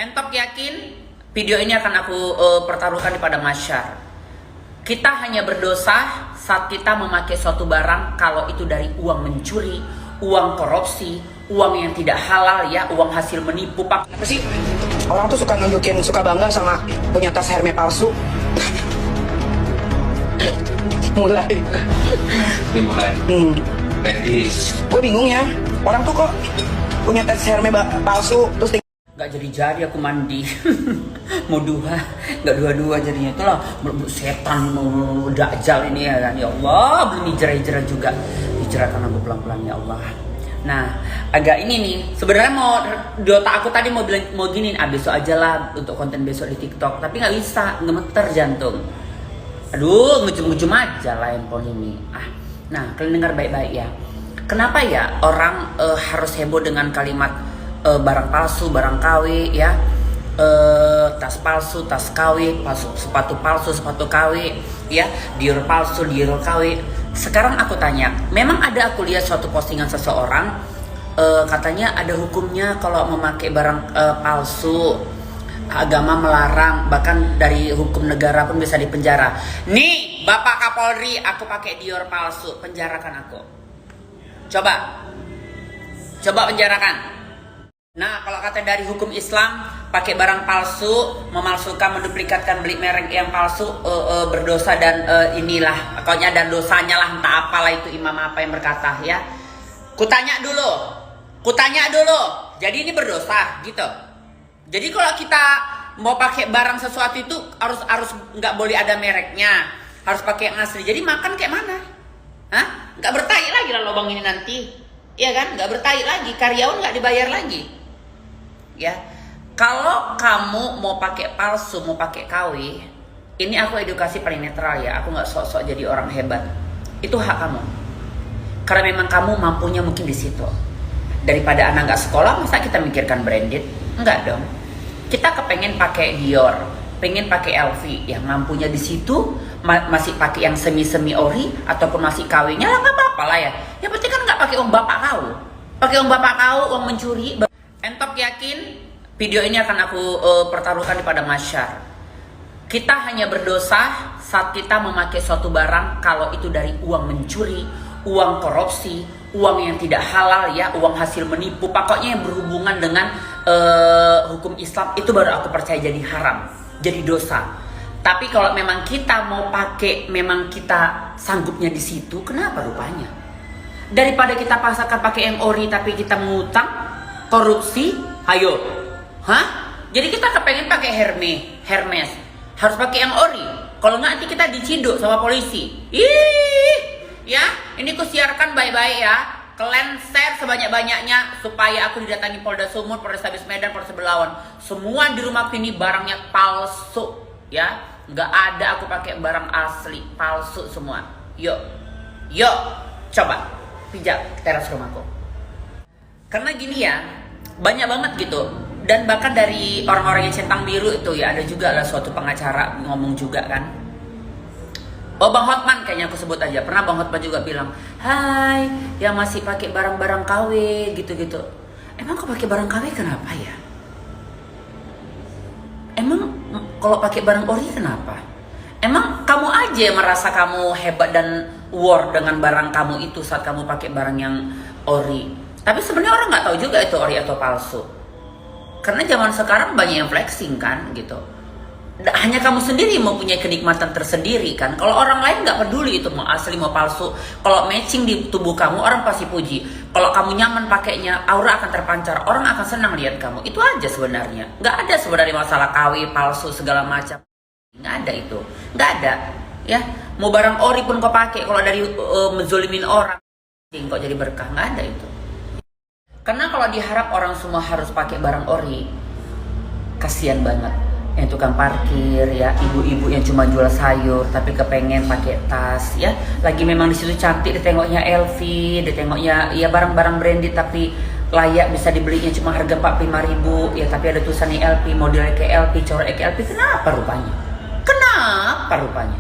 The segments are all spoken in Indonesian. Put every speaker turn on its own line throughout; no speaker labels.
Entok yakin video ini akan aku pertaruhkan kepada masyar. Kita hanya berdosa saat kita memakai suatu barang kalau itu dari uang mencuri, uang korupsi, uang yang tidak halal ya, uang hasil menipu.
Apa sih? Orang tuh suka nunjukin, suka bangga sama punya tas Hermes palsu. Mulai.
Dimulai.
Gue bingung ya. Orang tuh kok punya tas Hermes palsu terus
Gak jadi aku mandi. Mau gak dua jadinya. Itulah setan mau dajjal ini ya kan. Ya Allah, belum hijrah juga. Hijrahkan aku pelan-pelan ya Allah. Nah, agak ini nih. Sebenarnya mau di otak aku tadi mau bilang mau gini, besok aja lah untuk konten besok di TikTok. Tapi nggak bisa, gemeter jantung. Aduh, ngejum-ngejum aja lah handphone ini. Nah, kalian dengar baik-baik ya. Kenapa ya orang harus heboh dengan kalimat barang palsu, barang KW ya, tas palsu, tas KW, sepatu palsu, sepatu KW ya, Dior palsu, Dior KW. Sekarang aku tanya, memang ada aku lihat suatu postingan seseorang katanya ada hukumnya kalau memakai barang palsu, agama melarang, bahkan dari hukum negara pun bisa dipenjara. Nih Bapak Kapolri, aku pakai Dior palsu, penjarakan aku. Coba penjarakan. Nah, kalau kata dari hukum Islam, pakai barang palsu, memalsukan, menduplikatkan, beli merek yang palsu, berdosa dan inilah, pokoknya dan dosanya lah, entah apalah itu imam apa yang berkata ya. Kutanya dulu, jadi ini berdosa gitu. Jadi kalau kita mau pakai barang sesuatu itu harus nggak boleh ada mereknya, harus pakai yang asli. Jadi makan kayak mana? Nggak bertai lagi lah lubang ini nanti, ya kan? Nggak bertai lagi, karyawan nggak dibayar lagi. Ya, kalau kamu mau pakai palsu, mau pakai KW, ini aku edukasi paling netral ya. Aku nggak sok-sok jadi orang hebat. Itu hak kamu. Karena memang kamu mampunya mungkin di situ. Daripada anak nggak sekolah, masa kita mikirkan branded? Enggak dong. Kita kepengen pakai Dior, pengen pakai LV, yang mampunya di situ masih pakai yang semi ori ataupun masih KW-nya lah nggak apa-apa lah ya. Yang penting kan nggak pakai uang bapak kau, uang mencuri. Entok yakin video ini akan aku pertaruhkan kepada masyar. Kita hanya berdosa saat kita memakai suatu barang kalau itu dari uang mencuri, uang korupsi, uang yang tidak halal ya, uang hasil menipu, pokoknya yang berhubungan dengan hukum Islam, itu baru aku percaya jadi haram, jadi dosa. Tapi kalau memang kita mau pakai, memang kita sanggupnya di situ, kenapa rupanya? Daripada kita pasarkan pakai yang ori tapi kita ngutang, korupsi, ayo, Jadi kita kepengen pakai Hermes, harus pakai yang ori. Kalau nggak nanti kita diciduk sama polisi. Ya, ini kusiarkan baik-baik ya. Kalian share sebanyak-banyaknya supaya aku didatangi Polda Sumut, Polrestabes Medan, Polres Belawan. Semua di rumahku ini barangnya palsu, ya. Nggak ada aku pakai barang asli, palsu semua. Yuk, coba pijak teras rumahku. Karena gini ya, banyak banget gitu. Dan bahkan dari orang-orang yang centang biru itu ya, ada juga lah suatu pengacara ngomong juga kan. Bang Hotman kayaknya aku sebut aja. Pernah Bang Hotman juga bilang, "Hai, yang masih pakai barang-barang KW gitu-gitu. Emang kau pakai barang KW kenapa ya? Emang kalau pakai barang ori kenapa? Emang kamu aja yang merasa kamu hebat dan war dengan barang kamu itu saat kamu pakai barang yang ori. Tapi sebenarnya orang nggak tahu juga itu ori atau palsu. Karena zaman sekarang banyak yang flexing kan gitu. Hanya kamu sendiri mempunyai kenikmatan tersendiri kan. Kalau orang lain nggak peduli itu mau asli mau palsu. Kalau matching di tubuh kamu, orang pasti puji. Kalau kamu nyaman pakainya, aura akan terpancar. Orang akan senang lihat kamu. Itu aja sebenarnya. Nggak ada sebenarnya masalah KW, palsu segala macam. Nggak ada itu. Nggak ada. Ya, mau barang ori pun kau pakai. Kalau dari menzolimin orang, kok jadi berkah. Nggak ada itu. Karena kalau diharap orang semua harus pakai barang ori, kasihan banget. Yang tukang parkir ya, ibu-ibu yang cuma jual sayur tapi kepengen pakai tas ya, lagi memang di situ cantik, ditengoknya LV, ditengoknya ya barang-barang branded tapi layak bisa dibelinya cuma harga 45.000 ya, tapi ada tulisannya LV, modelnya kayak LV, corak kayak LV. Kenapa rupanya?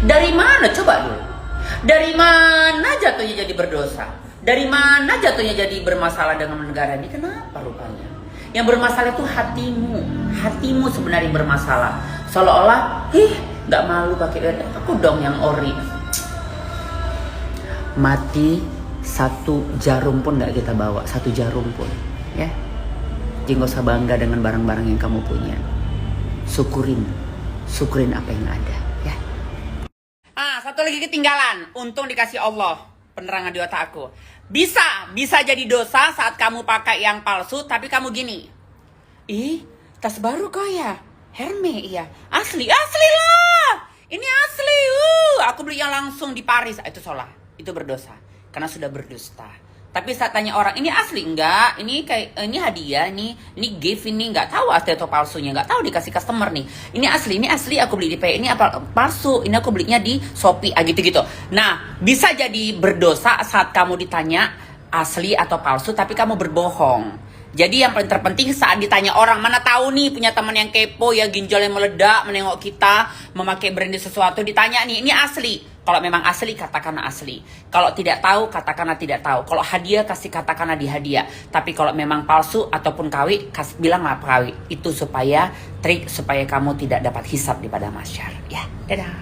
Dari mana coba dulu? Dari mana jatuhnya jadi berdosa? Dari mana jatuhnya jadi bermasalah dengan negara ini? Kenapa rupanya? Yang bermasalah itu hatimu. Hatimu sebenarnya bermasalah. Seolah-olah, nggak malu pakai aku dong yang ori. Mati satu jarum pun nggak kita bawa, satu jarum pun, ya. Jadi nggak usah bangga dengan barang-barang yang kamu punya. Syukurin apa yang ada, ya. Satu lagi ketinggalan. Untung dikasih Allah penerangan di otak aku. Bisa jadi dosa saat kamu pakai yang palsu, tapi kamu gini. Tas baru kau ya? Hermes ya? Asli lah. Ini asli. Aku beli yang langsung di Paris. Itu salah. Itu berdosa. Karena sudah berdusta. Tapi saat tanya orang, ini asli enggak? Ini hadiah, ini gift, ini enggak tahu asli atau palsunya, enggak tahu dikasih customer nih. Ini asli aku beli di PI, ini apa palsu? Ini aku belinya di Shopee, gitu-gitu. Nah, bisa jadi berdosa saat kamu ditanya asli atau palsu, tapi kamu berbohong. Jadi yang paling terpenting saat ditanya orang, mana tahu nih punya teman yang kepo ya, ginjal yang meledak menengok kita memakai branded sesuatu, ditanya nih, ini asli. Kalau memang asli, katakanlah asli. Kalau tidak tahu, katakanlah tidak tahu. Kalau hadiah, kasih katakanlah di hadiah. Tapi kalau memang palsu ataupun KW, bilanglah KW. Itu supaya trik supaya kamu tidak dapat hisab di padang mahsyar. Ya, dadah.